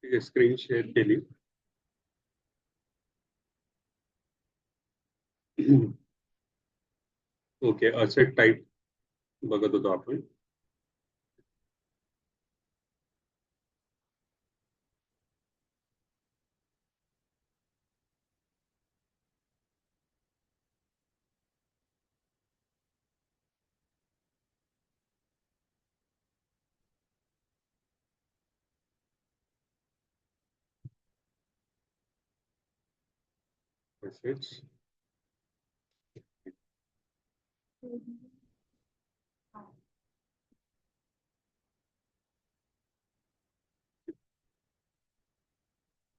ठीक आहे, screen share केली. ओके, असेट टाईप बघत होतो आपण. असेट्स.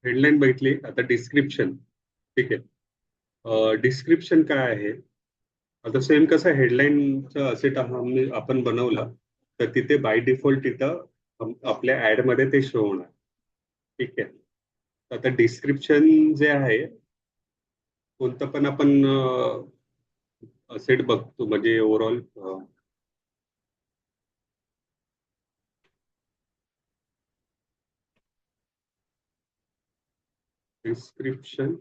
हेडलाईन बघितली, आता डिस्क्रिप्शन. ठीक आहे, डिस्क्रिप्शन काय आहे? आता सेम कसं हेडलाईनचं असेट आपण बनवलं तर तिथे बाय डिफॉल्ट तिथं आपल्या ऍड मध्ये ते शो होणार. ठीक आहे. आता डिस्क्रिप्शन जे आहे, कोणतं पण आपण असेट बघतो म्हणजे ओव्हरऑल डिस्क्रिप्शन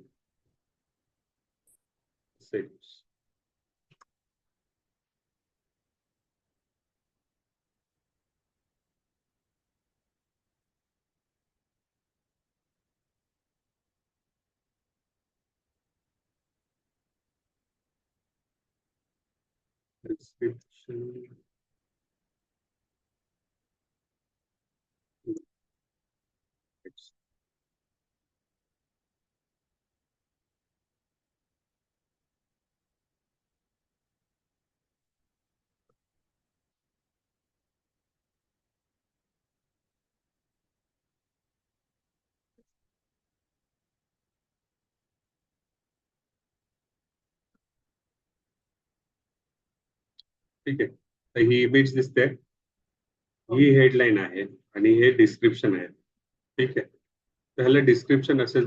सेट्स. डिस्क्रिप्शन ठीक आहे. तर ही इमेज दिसते, ही हेडलाईन आहे आणि हे डिस्क्रिप्शन आहे. ठीक आहे. तर ह्याला डिस्क्रिप्शन असेच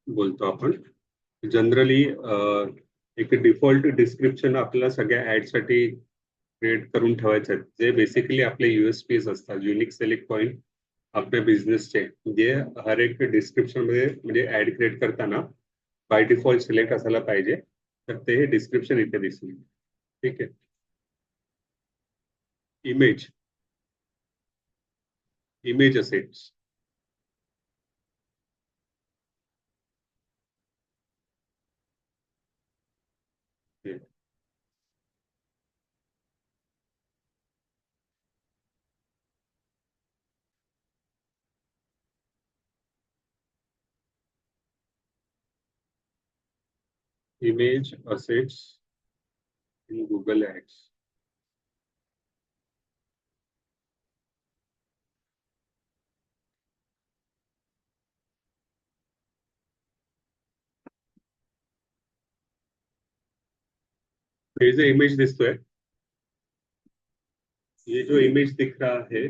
बोलतो आपण. जनरली एक डिफॉल्ट डिस्क्रिप्शन आपल्याला सगळ्या ऍडसाठी क्रिएट करून ठेवायचे आहेत, जे बेसिकली आपले युएसपीज असतात, युनिक सेलिंग पॉईंट आपल्या बिझनेसचे, जे हर एक डिस्क्रिप्शन मध्ये म्हणजे ऍड क्रिएट करताना बाय डिफॉल्ट सिलेक्ट असायला पाहिजे. तर ते डिस्क्रिप्शन इथे दिसेल. ठीक आहे. Image, image assets. Image assets in Google ads. ये जो इमेज दिसतोय, ये जो इमेज दिख रहा है,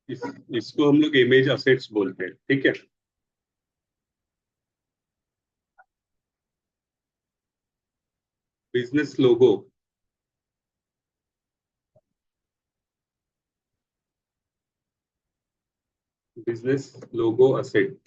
इस, इसको हम लोग इमेज असेट्स बोलते हैं. ठीक है. बिजनेस लोगो, बिजनेस लोगो असेट.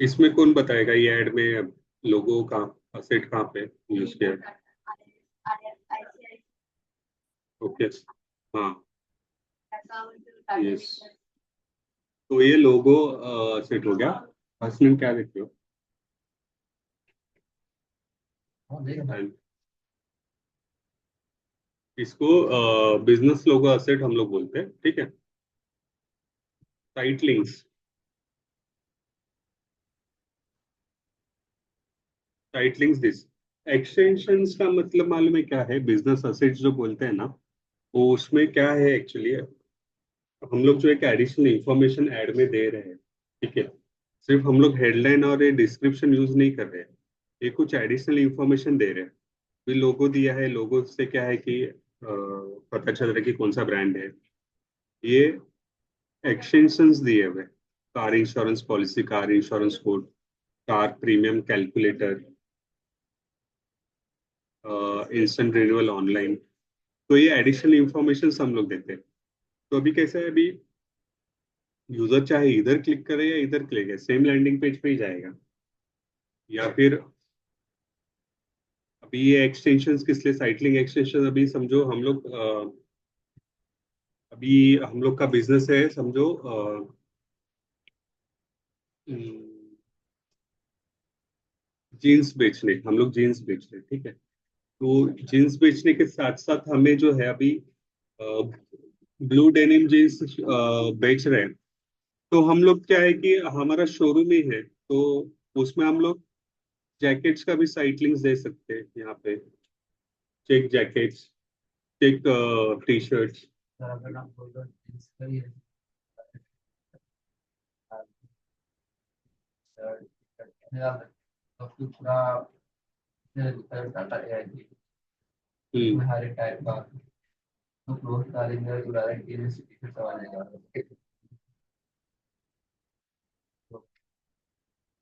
इसमें कौन बताएगा ये ऐड में लोगो का असेट कहाँ पे यूज किया है? ओके. हाँ. यस. तो ये लोगो सेट हो गया. फर्स्ट नेम क्या देखते हो? And इसको बिजनेस लोगो असेट हम लोग बोलते हैं. ठीक है. Site links. Site links this. Extensions का मतलब मालूम है क्या है? बिजनेस असेट्स जो बोलते हैं ना, वो उसमें क्या है एक्चुअली, हम लोग जो एक एडिशनल इंफॉर्मेशन ऐड में दे रहे हैं, ठीक है। सिर्फ हम लोग हेडलाइन और ये डिस्क्रिप्शन यूज नहीं कर रहे हैं, ये कुछ एडिशनल इंफॉर्मेशन दे रहे हैं। भी लोगो दिया है, लोगो से क्या है कि पता चल रहा है कि कौन सा ब्रांड है। ये एक्सटेंशंस दिए हुए, car insurance policy, car insurance code, car premium calculator, instant renewal online. तो ये एडिशनल इंफॉर्मेशन हम लोग देते हैं। तो अभी कैसा है, अभी यूजर चाहे इधर क्लिक करे या इधर क्लिक है, सेम लैंडिंग पेज पे ही जाएगा। या फिर अभी ये एक्सटेंशंस किस लिए, साइटलिंग एक्सटेंशन, अभी समझो हम लोग अभी हम लोग का बिजनेस है, समझो जीन्स बेचने, हम लोग जीन्स बेच रहे हैं, ठीक है। तो जीन्स बेचने के साथ साथ हमें जो है अभी ब्लू डेनिम जीन्स बेच रहे हैं। तो हम लोग क्या है कि हमारा शोरूम ही है, तो उसमें हम लोग जैकेट्स का भी साइट लिंक्स दे सकते हैं यहाँ पे। Check jackets, check T shirts.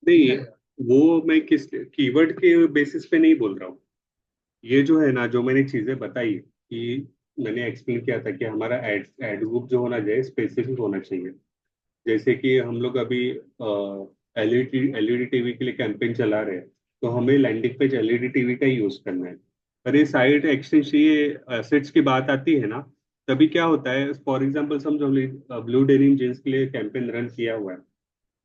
नहीं, वो मैं किस कीवर्ड के बेसिस पे नहीं बोल रहा हूँ। ये जो है ना, जो मैंने चीजें बताई कि मैंने एक्सप्लेन किया था कि हमारा एड एड ग्रुप जो होना चाहिए स्पेसिफिक होना चाहिए। जैसे कि हम लोग अभी एलईडी टीवी के लिए कैंपेन चला रहे हैं, तो हमें लैंडिंग पेज एलईडी टीवी का ही यूज करना है। पर ये साइड एक्सटेंशन, ये एसेट्स की बात आती है ना, तभी क्या होता है, फॉर एग्जांपल समझो हमने ब्लू डेनिम जींस के लिए कैंपेन रन किया हुआ है,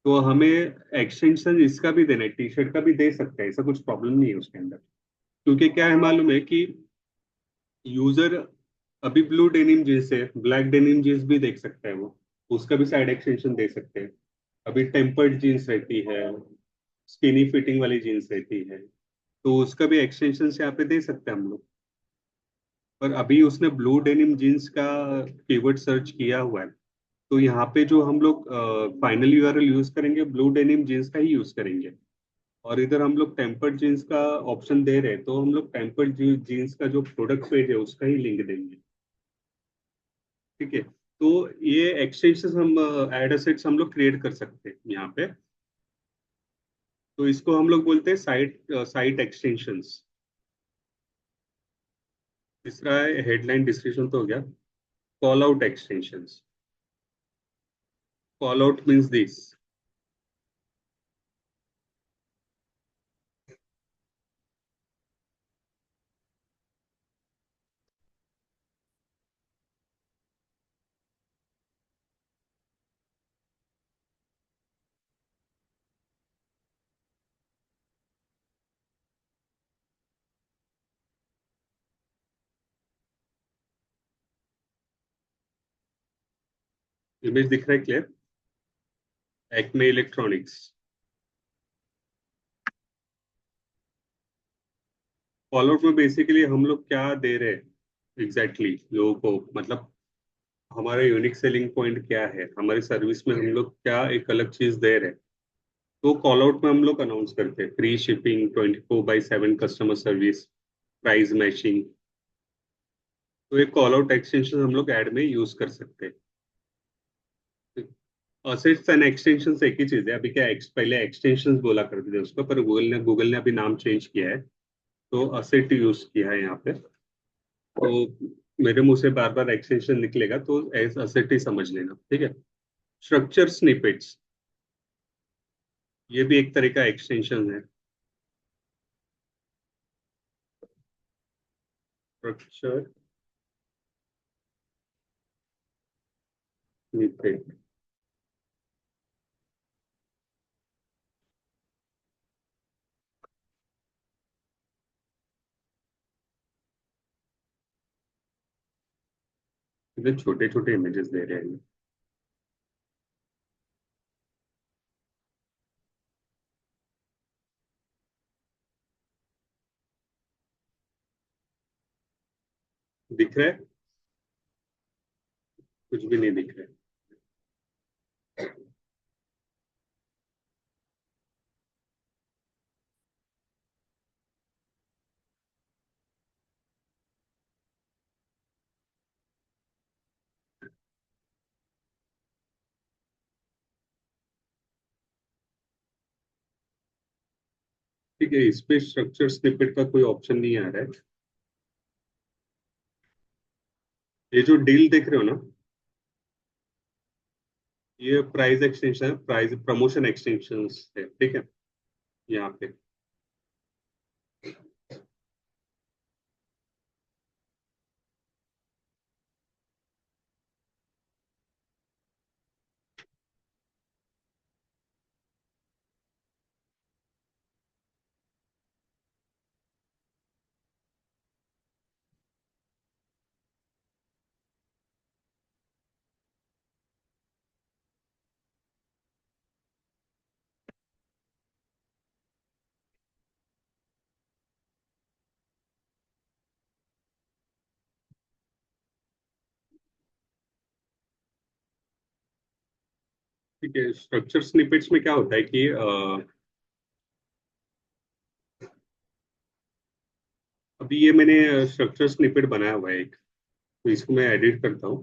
तो हमें एक्सटेंशन इसका भी देना है, टी शर्ट का भी दे सकते हैं, ऐसा कुछ प्रॉब्लम नहीं है उसके अंदर। क्योंकि क्या है मालूम है कि यूजर अभी ब्लू डेनिम जींस है, ब्लैक डेनिम जींस भी देख सकता है वो, उसका भी साइड एक्सटेंशन दे सकते हैं। अभी टेम्पर्ड जीन्स रहती है, स्किनी फिटिंग वाली जीन्स रहती है, तो उसका भी एक्सटेंशन यहाँ पे दे सकते हैं हम लोग। पर अभी उसने ब्लू डेनिम जीन्स का कीवर्ड सर्च किया हुआ है, तो यहाँ पे जो हम लोग फाइनल यूआरएल यूज करेंगे, ब्लू डेनिम जीन्स का ही यूज करेंगे। और इधर हम लोग टेम्पर्ड जीन्स का ऑप्शन दे रहे हैं, तो हम लोग टेम्पर्ड जीन्स का जो प्रोडक्ट पेज है उसका ही लिंक देंगे, ठीक है। तो ये एक्सटेंशन हम एड असेट्स हम लोग क्रिएट कर सकते हैं यहाँ पे। तो इसको हम लोग बोलते हैं साइट साइट एक्सटेंशंस। तीसरा है हेडलाइन डिस्क्रिप्शन, तो हो गया। Call out extensions. Call out means this. Image दिख रहा है clear? Acme electronics. Call out में बेसिकली हम लोग क्या दे रहे हैं एग्जैक्टली लोगों को, मतलब हमारा यूनिक सेलिंग पॉइंट क्या है, हमारी सर्विस में हम लोग क्या एक अलग चीज दे रहे हैं। तो कॉल आउट में हम लोग अनाउंस करते हैं free shipping, 24/7 customer service, price matching. तो एक कॉल आउट एक्सटेंशन हम लोग ऐड में यूज कर सकते हैं। असेट्स एंड एक्सटेंशन एक ही चीज है। अभी क्या पहले एक्सटेंशन बोला करते थे उसको, पर गूगल ने अभी नाम चेंज किया है, तो असेट यूज किया है यहाँ पे। तो मेरे मुंह से बार बार एक्सटेंशन निकलेगा, तो एज असेट ही समझ लेना, ठीक है। स्ट्रक्चर स्निपेट्स, ये भी एक तरह का एक्सटेंशन है। Structure snippet. इतने छोटे छोटे इमेजेस दे रहे हैं। रहा है? कुछ भी नहीं दिख रहा है। ठीक है, इस पे स्ट्रक्चर स्निपेट का कोई ऑप्शन नहीं आ रहा है। ये जो डील देख रहे हो ना, ये price extension, price promotion extension है, ठीक है, यहाँ पे। ठीक है, स्ट्रक्चर स्निपेट्स में क्या होता है कि अभी ये मैंने स्ट्रक्चर स्निपेट बनाया हुआ है एक, तो इसको मैं एडिट करता हूँ।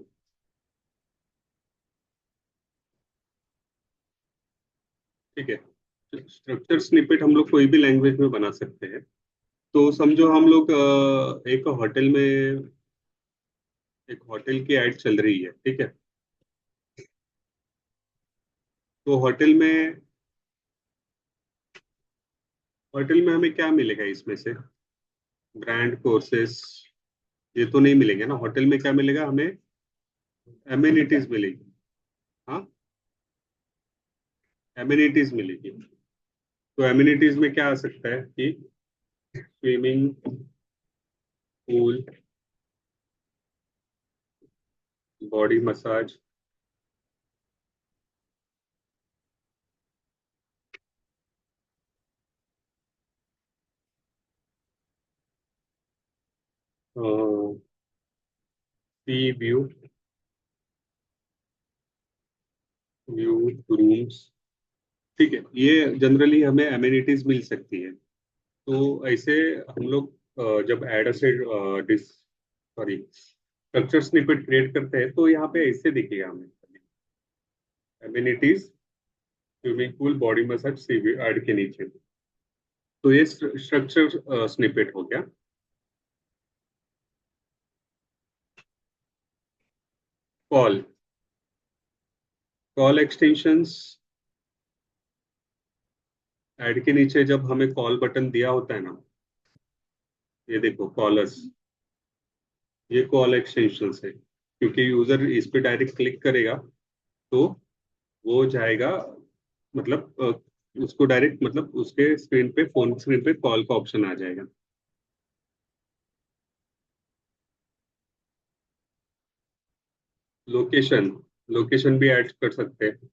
ठीक है, स्ट्रक्चर स्निपेट हम लोग कोई भी लैंग्वेज में बना सकते हैं। तो समझो हम लोग एक होटल की ऐड चल रही है, ठीक है। तो होटल में हमें क्या मिलेगा इसमें से? ब्रांड कोर्सेस, ये तो नहीं मिलेंगे ना। होटल में क्या मिलेगा हमें? एम्यूनिटीज मिलेगी। हाँ, एम्यूनिटीज मिलेगी। तो एम्यूनिटीज में क्या आ सकता है कि swimming pool, body massage, sea view, view rooms. ठीक है, ये जनरली हमें एम्यूनिटीज मिल सकती है। तो ऐसे हम लोग जब एड से डिस सॉरी स्ट्रक्चर स्निपेट क्रिएट करते हैं, तो यहाँ पे ऐसे दिखेगा हमें amenities, swimming pool, body massage, sea view ad के नीचे। तो ये स्ट्रक्चर स्निपेट हो गया। कॉल, कॉल एक्सटेंशंस ऐड के नीचे जब हमें कॉल बटन दिया होता है ना, ये देखो कॉलर्स, ये कॉल एक्सटेंशंस है, क्योंकि यूजर इस पे डायरेक्ट क्लिक करेगा तो वो जाएगा, मतलब उसको डायरेक्ट, मतलब उसके स्क्रीन पे, फोन स्क्रीन पे कॉल का ऑप्शन आ जाएगा। लोकेशन, लोकेशन भी ऐड कर सकते हैं।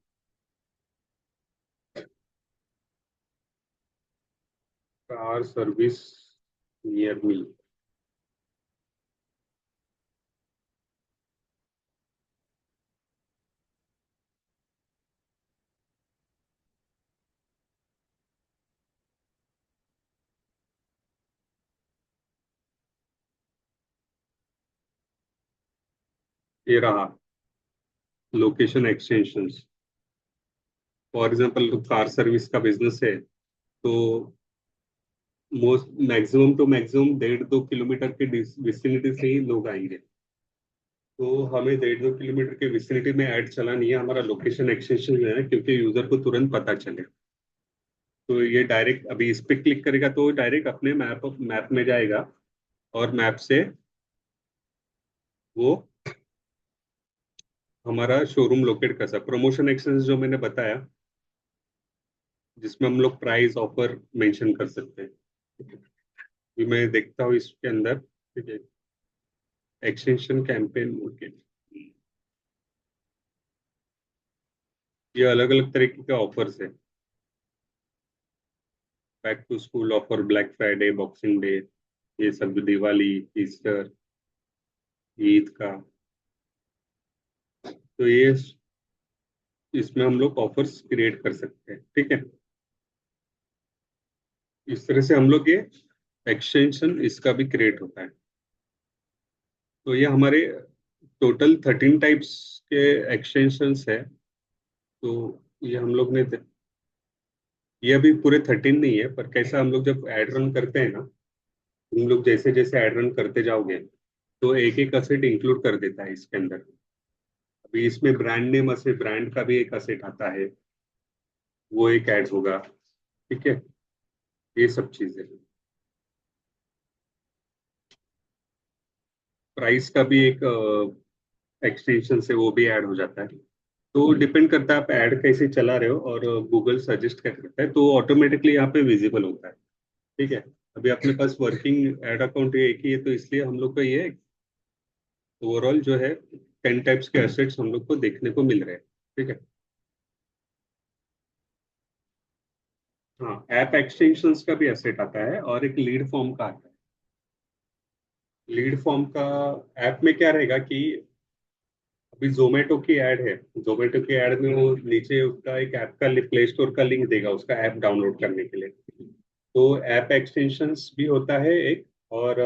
Car service near me. ये रहा location extensions. For example car service का बिजनेस है, तो most maximum to maximum 1.5-2 kilometre के विसिनिटी से ही लोग आएंगे। तो हमें 1.5-2 किलोमीटर के विसिनिटी में ऐड चलानी है, हमारा लोकेशन एक्सटेंशन जो है, क्योंकि यूजर को तुरंत पता चले। तो ये डायरेक्ट अभी इस पे क्लिक करेगा तो डायरेक्ट अपने मैप मैप में जाएगा, और मैप से वो हमारा शोरूम लोकेट कर सकता। प्रमोशन एक्शंस जो मैंने बताया, जिसमें हम लोग प्राइस ऑफर मेंशन कर सकते हैं। ठीक है, ये मैं देखता हूँ इसके अंदर। ठीक है, एक्सटेंशन कैंपेन, ओके, ये अलग अलग तरीके के ऑफर्स है। Back to school offer, black Friday, boxing day, ये सब, दिवाली, ईस्टर, ईद का। तो ये इसमें हम लोग ऑफर्स क्रिएट कर सकते हैं, ठीक है। इस तरह से हम लोग ये एक्सटेंशन इसका भी क्रिएट होता है। तो ये हमारे टोटल 13 टाइप्स के एक्सटेंशंस है। तो ये हम लोग ने, ये अभी पूरे 13 नहीं है, पर कैसा हम लोग जब एड रन करते हैं ना, हम लोग जैसे जैसे एड रन करते जाओगे तो एक एक असेट इंक्लूड कर देता है इसके अंदर। अभी इसमें ब्रांड नेम असे ब्रांड का भी एक असेट आता है, वो एक ऐड होगा, ठीक है। ये सब चीजें, प्राइस का भी एक एक्सटेंशन से वो भी ऐड हो जाता है। तो डिपेंड करता है आप ऐड कैसे चला रहे हो, और गूगल सजेस्ट क्या करता है तो ऑटोमेटिकली यहाँ पे विजिबल होता है, ठीक है। अभी अपने पास वर्किंग एड अकाउंट एक ही है, तो इसलिए हम लोग का ये ओवरऑल जो है 10 टाइप्स के एसेट्स हम लोग को देखने को मिल रहे हैं, ठीक है। हाँ, ऐप एक्सटेंशंस का भी एसेट आता है और एक लीड फॉर्म का आता है। लीड फॉर्म का ऐप में क्या रहेगा कि अभी जोमेटो की ऐड है, जोमेटो की ऐड में वो नीचे उसका एक ऐप का प्ले स्टोर का लिंक देगा उसका ऐप डाउनलोड करने के लिए। तो ऐप एक्सटेंशंस भी होता है एक, और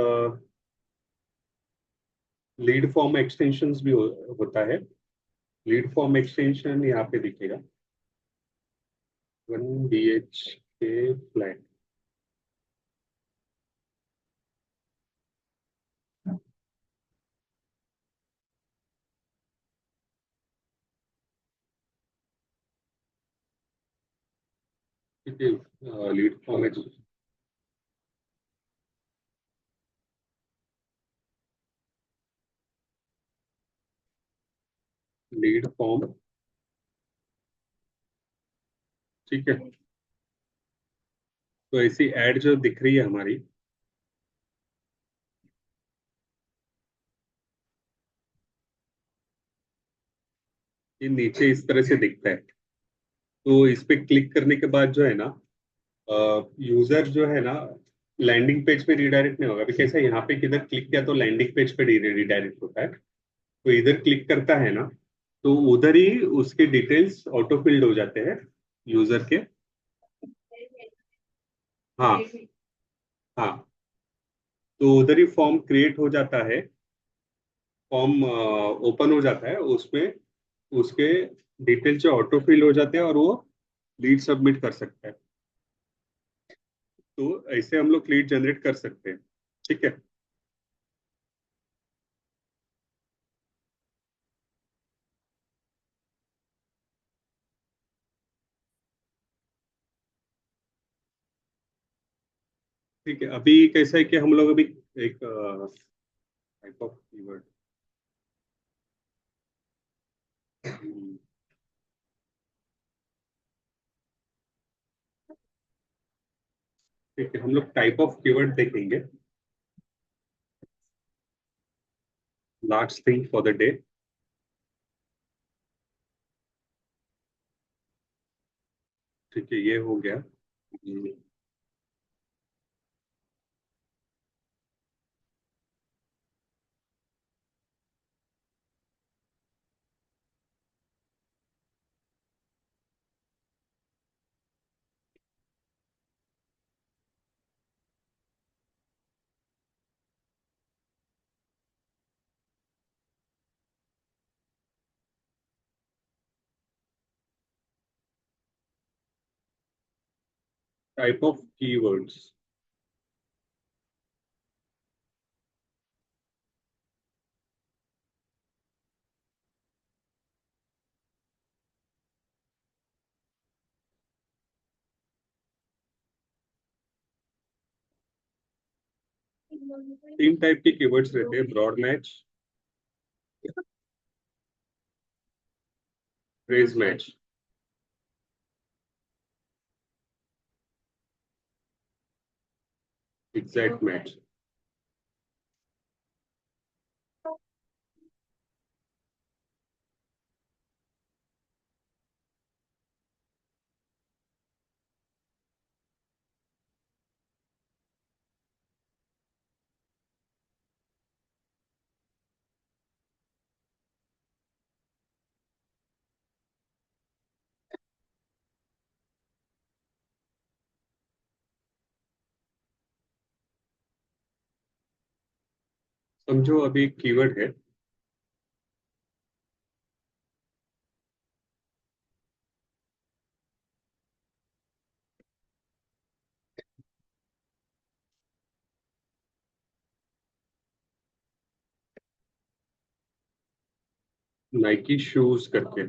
लीड फॉर्म एक्सटेंशंस भी होता है। लीड फॉर्म एक्सटेंशन यहाँ पे दिखेगा, 1 BHK फ्लैट। ठीक है, लीड फॉर्म लीड फॉर्म, ठीक है। तो ऐसी ऐड जो दिख रही है हमारी, ये नीचे इस तरह से दिखता है। तो इस पे क्लिक करने के बाद जो है ना, यूजर जो है ना लैंडिंग पेज पे रिडायरेक्ट नहीं होगा। अभी कैसा है, यहाँ पे किधर क्लिक किया तो लैंडिंग पेज पे रिडायरेक्ट होता है। तो इधर क्लिक करता है ना, तो उधर ही उसके डिटेल्स ऑटो फिल्ड हो जाते हैं यूजर के। हाँ, हाँ। तो उधर ही फॉर्म क्रिएट हो जाता है, फॉर्म ओपन हो जाता है, उसमें उसके डिटेल्स जो ऑटो फिल हो जाते हैं और वो लीड सबमिट कर सकता है। तो ऐसे हम लोग लीड जनरेट कर सकते हैं, ठीक है। ठीक है, अभी कैसा है कि हम लोग अभी एक टाइप ऑफ कीवर्ड, ठीक है, हम लोग टाइप ऑफ कीवर्ड देखेंगे। Last thing for the day, ठीक है, ये हो गया। टाइप ऑफ कीवर्ड्स, 3 टाइप के कीवर्ड्स रहते हैं: broad match, phrase match, exact match. समझो अभी एक कीवर्ड है, नाइकी शूज करके।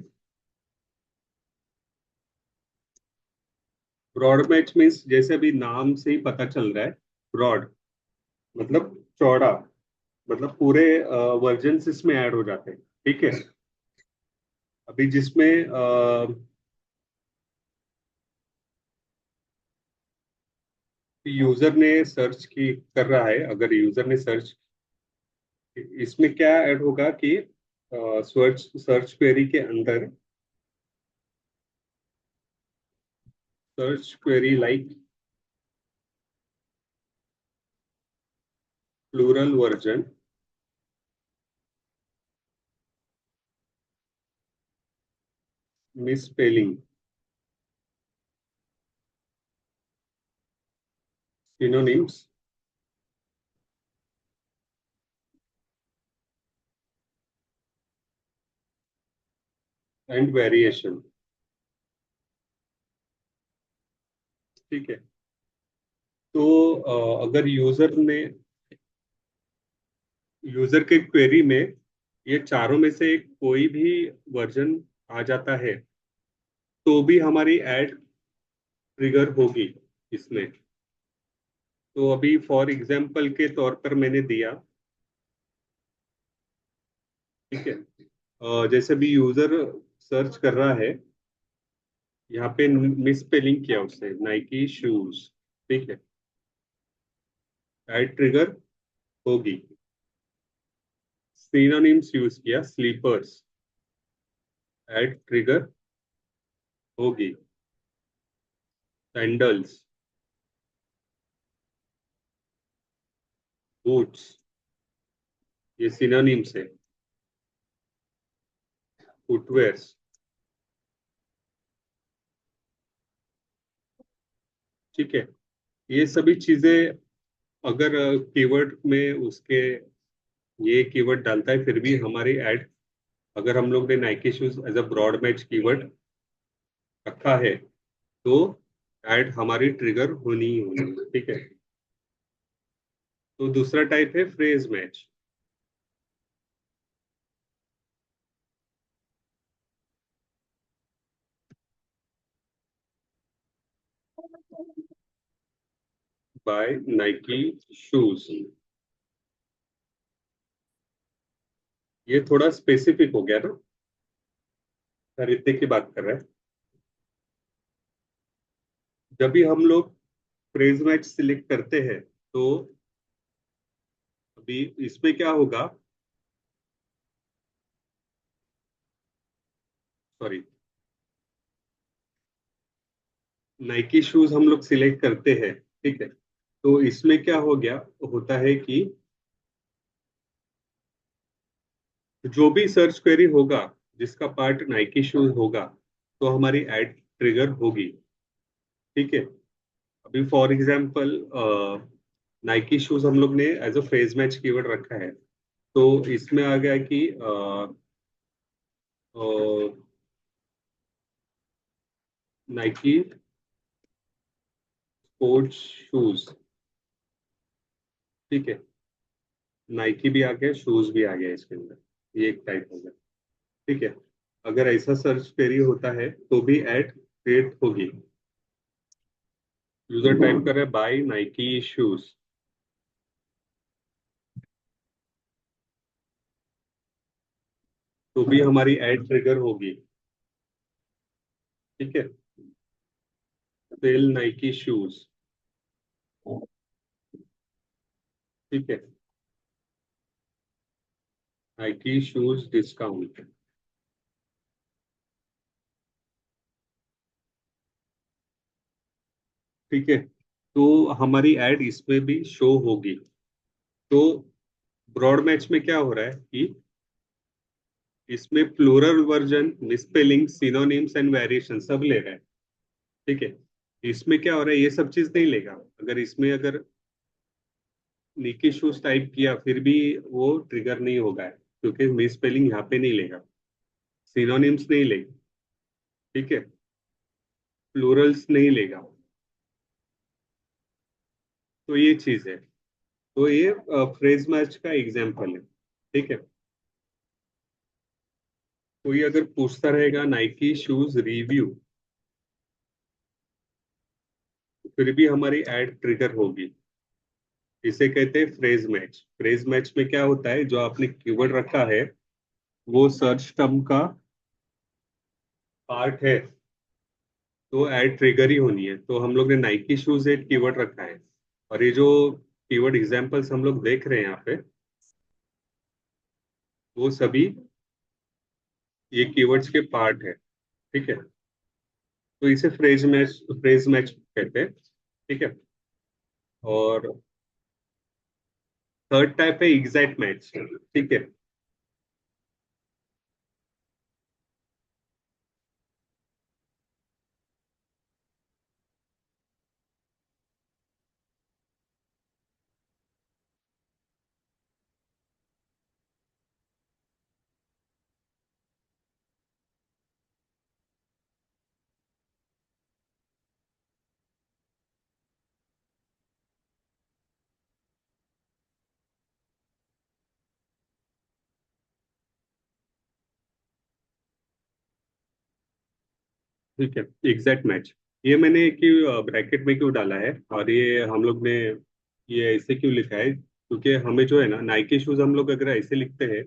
ब्रॉड मैच मीन्स जैसे अभी नाम से ही पता चल रहा है, ब्रॉड मतलब चौड़ा, मतलब पूरे वर्जन इसमें ऐड हो जाते हैं। ठीक है। अभी जिसमें यूजर ने सर्च की कर रहा है, अगर यूजर ने सर्च, इसमें क्या ऐड होगा कि सर्च सर्च क्वेरी के अंदर, search query like plural version misspelling synonyms and variation. ठीक है। तो अगर यूजर के क्वेरी में ये चारों में से कोई भी वर्जन आ जाता है, तो भी हमारी ऐड ट्रिगर होगी इसमें। तो अभी फॉर एग्जांपल के तौर पर मैंने दिया। ठीक है। जैसे भी यूजर सर्च कर रहा है, यहाँ पे मिस स्पेलिंग किया उसने नाइकी शूज। ठीक है। ऐड ट्रिगर होगी। सिनोनिम्स यूज किया स्लीपर्स, ऐड ट्रिगर होगी। सैंडल्स, बूट्स, ये सिनोनिम्स है। फुटवेयर्स। ठीक है। ये सभी चीजें अगर कीवर्ड में उसके ये कीवर्ड डालता है, फिर भी हमारी ऐड, अगर हम लोग ने Nike shoes as a broad match keyword रखा है, तो ऐड हमारी ट्रिगर होनी ही होनी है। ठीक है। तो दूसरा टाइप है phrase match. Buy Nike shoes. ये थोड़ा स्पेसिफिक हो गया ना, खरीदने की बात कर रहे हैं। जब भी हम लोग फ्रेज मैच सिलेक्ट करते हैं, तो अभी इसमें क्या होगा, सॉरी, नाइकी शूज हम लोग सिलेक्ट करते हैं। ठीक है। तो इसमें क्या हो गया, होता है कि जो भी सर्च क्वेरी होगा जिसका पार्ट नाइकी शूज होगा, तो हमारी एड ट्रिगर होगी। ठीक है। अभी फॉर एग्जांपल नाइकी शूज हम लोग ने as a phrase match keyword रखा है, तो इसमें आ गया कि नाइकी स्पोर्ट्स शूज। ठीक है। नाइकी भी आ गया, शूज भी आ गया इसके अंदर, ये एक टाइप हो गया। ठीक है। अगर ऐसा सर्च क्वेरी होता है, तो भी एड क्रिएट होगी। यूजर टाइप कर रहा है बाय नाइकी शूज, तो भी हमारी एड ट्रिगर होगी। ठीक है। Sale Nike shoes. ठीक है। Nike shoes discount. ठीक है। तो हमारी एड इसमें भी शो होगी। तो ब्रॉड मैच में क्या हो रहा है कि इसमें plural version, misspelling, synonyms and variation सब ले रहा है। ठीक है। इसमें क्या हो रहा है, ये सब चीज नहीं लेगा। अगर इसमें अगर निकी शूज टाइप किया फिर भी वो ट्रिगर नहीं होगा, क्योंकि मिस स्पेलिंग यहाँ पे नहीं लेगा, सिनोनिम्स नहीं लेगा, ठीक है, प्लूरल्स नहीं लेगा। तो ये चीज है। तो ये फ्रेज मैच का एग्जाम्पल है, ठीक है। कोई अगर पूछता रहेगा नाइकी शूज रिव्यू, फिर भी हमारी एड ट्रिगर होगी। इसे कहते हैं फ्रेज मैच। फ्रेज मैच में क्या होता है, जो आपने कीवर्ड रखा है वो सर्च टर्म का पार्ट है, तो एड ट्रिगर ही होनी है। तो हम लोग ने नाइकी शूज एक कीवर्ड रखा है, और ये जो कीवर्ड एग्जांपल्स हम लोग देख रहे हैं यहाँ पे, वो सभी ये कीवर्ड्स के पार्ट है, ठीक है। तो इसे फ्रेज मैच कहते हैं, ठीक है। और थर्ड टाइप है एग्जैक्ट मैच, ठीक है। ठीक है, एग्जैक्ट मैच ये मैंने क्यों ब्रैकेट में क्यों डाला है, और ये हम लोग ने ये ऐसे क्यों लिखा है, क्योंकि हमें जो है ना नाइकी शूज हम लोग अगर ऐसे लिखते हैं,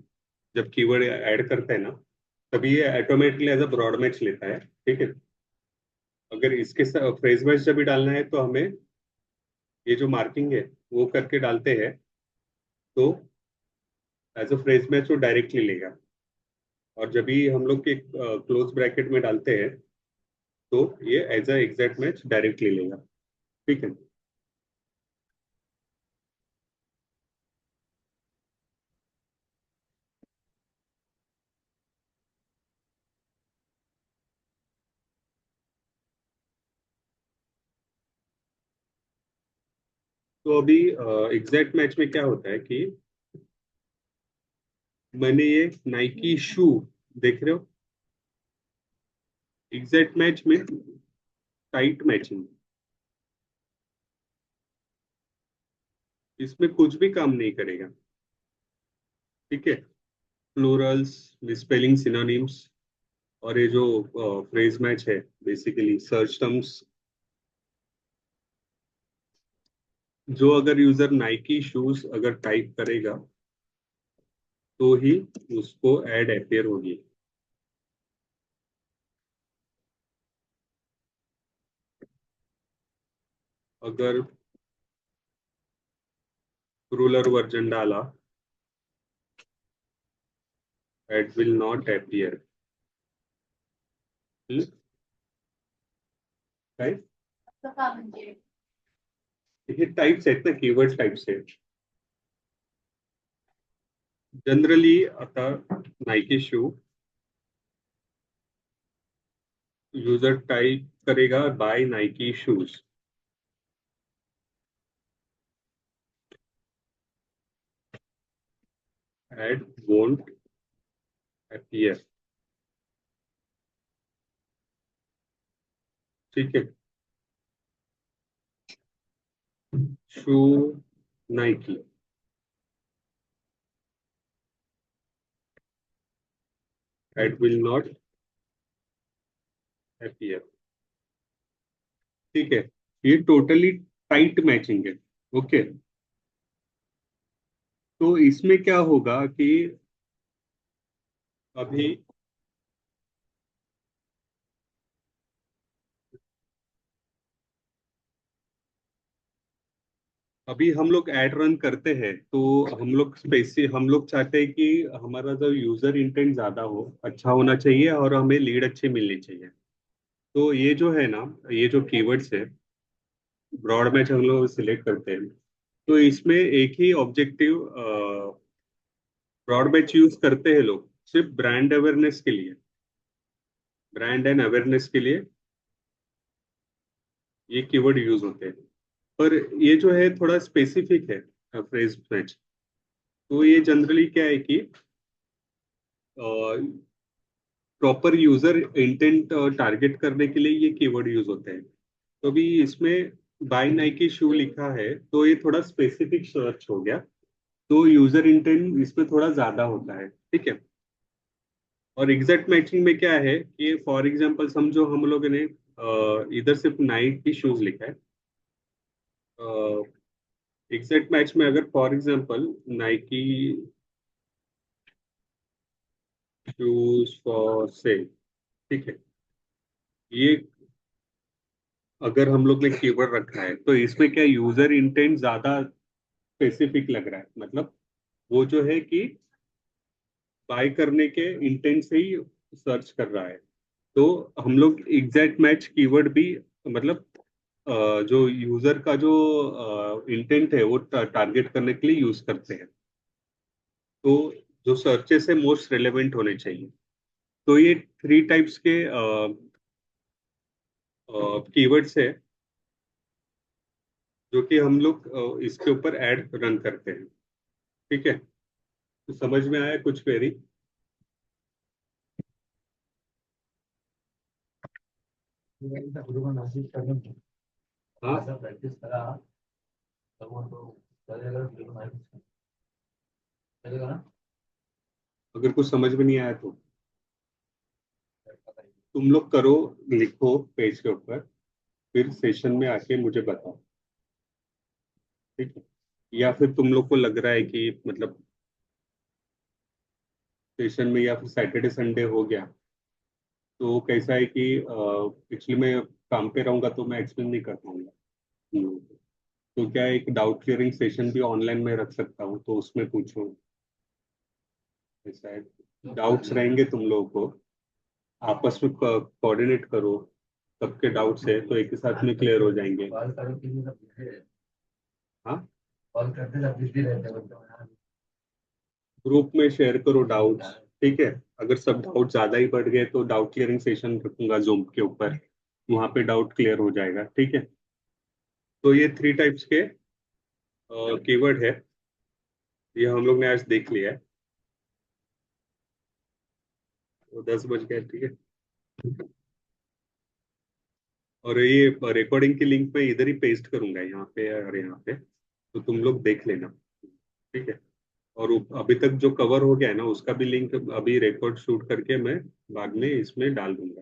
जब कीवर्ड ऐड करते हैं ना, तभी ये automatically as a broad match लेता है, ठीक है। अगर इसके साथ फ्रेज मैच जब भी डालना है तो हमें ये जो मार्किंग है वो करके डालते हैं, तो एज अ फ्रेज मैच वो डायरेक्टली लेगा। और जब भी हम लोग के क्लोज ब्रैकेट में डालते हैं, तो ये as a exact match directly लेगा, ठीक है। तो अभी एग्जैक्ट मैच में क्या होता है कि मैंने ये नाइकी शू देख रहे हो, एग्जैक्ट मैच में टाइट मैचिंग, इसमें कुछ भी काम नहीं करेगा, ठीक है। प्लूरल्स, मिसस्पेलिंग, सिनोनिम्स, और ये जो फ्रेज मैच है, बेसिकली सर्च टर्म्स, जो अगर यूजर नाइकी शूज अगर टाइप करेगा तो ही उसको ऐड अपीयर होगी। अगर रूलर वर्जन डाला, ad will not appear, right. हे टाइप्स आहेत ना, कीवर्ड टाइप्स आहेत जनरली। आता नाइकी शू यूजर टाइप करेगा buy Nike shoes, ad won't appear, ठीक है। Shoe Nike, ad will not appear, ठीक है। ये टोटली टाइट मैचिंग है, ओके। तो इसमें क्या होगा कि अभी अभी हम लोग एड रन करते हैं, तो हम लोग चाहते हैं कि हमारा जो यूजर इंटेंट ज्यादा हो, अच्छा होना चाहिए, और हमें लीड अच्छी मिलनी चाहिए। तो ये जो है ना, ये जो कीवर्ड्स है, ब्रॉड मैच हम लोग सिलेक्ट करते हैं, तो इसमें एक ही ऑब्जेक्टिव ब्रॉड मैच यूज करते हैं लोग, सिर्फ ब्रांड अवेयरनेस के लिए, ब्रांड एंड अवेयरनेस के लिए ये कीवर्ड यूज होते हैं। पर ये जो है थोड़ा स्पेसिफिक है, फ्रेज मैच। तो ये जनरली क्या है कि प्रॉपर यूजर इंटेंट टारगेट करने के लिए ये कीवर्ड यूज होते हैं। तो अभी इसमें बाय नाइकी शू लिखा है तो ये थोड़ा स्पेसिफिक सर्च हो गया। तो यूजर इंटेंट इसमें थोड़ा ज्यादा होता है, ठीक है। और एग्जैक्ट मैचिंग में क्या है कि फॉर एग्जांपल समझो हम लोगों ने इधर सिर्फ नाइकी शूज लिखा है। एग्जैक्ट मैच में अगर for example Nike shoes for sale, ठीक है, ये अगर हम लोग ने कीवर्ड रखा है तो इसमें क्या यूजर इंटेंट ज्यादा स्पेसिफिक लग रहा है। मतलब वो जो है कि बाय करने के इंटेंट से ही सर्च कर रहा है। तो हम लोग एग्जैक्ट मैच कीवर्ड भी मतलब जो यूजर का जो इंटेंट है वो टारगेट करने के लिए यूज करते हैं। तो जो सर्चेस है मोस्ट रेलेवेंट होने चाहिए। तो ये थ्री टाइप्स के कीवर्ड्स है जो कि हम लोग इसके ऊपर ऐड रन करते हैं, ठीक है। तो समझ में आया कुछ क्वेरी? हाँ, प्रॅक्टिस करा तर मग तो करेगा चलेगा ना. अगर कुछ समझ में नहीं आया तो तुम लोग करो, लिखो पेज के ऊपर, फिर सेशन में आके मुझे बताओ, ठीक है। या फिर तुम लोग को लग रहा है कि मतलब सेशन में या फिर सैटरडे संडे हो गया तो कैसा है कि एक्चुअली मैं काम पे रहूंगा तो मैं एक्सप्लेन नहीं कर पाऊंगा। तो क्या है, एक डाउट क्लियरिंग सेशन भी ऑनलाइन में रख सकता हूँ तो उसमें पूछो। ऐसा है, डाउट्स रहेंगे तुम लोगों को, आपस में कोऑर्डिनेट करो, सबके डाउट्स है तो एक ही साथ में क्लियर हो जाएंगे। कॉल करो किसी का बिजी रहते. हाँ, कॉल करते सब बिजी रहते बोलते हैं. ग्रुप में शेयर करो डाउट्स, ठीक है। अगर सब डाउट ज्यादा ही बढ़ गए तो डाउट क्लियरिंग सेशन रखूंगा जूम के ऊपर, वहां पे डाउट क्लियर हो जाएगा, ठीक है। तो ये थ्री टाइप्स के कीवर्ड है, ये हम लोग ने आज देख लिया है। तो 10 बज गए, ठीक है। और ये रिकॉर्डिंग की लिंक मैं इधर ही पेस्ट करूंगा, यहाँ पे और यहाँ पे, तो तुम लोग देख लेना, ठीक है। और अभी तक जो कवर हो गया है ना उसका भी लिंक अभी रिकॉर्ड शूट करके मैं बाद में इसमें डाल दूंगा।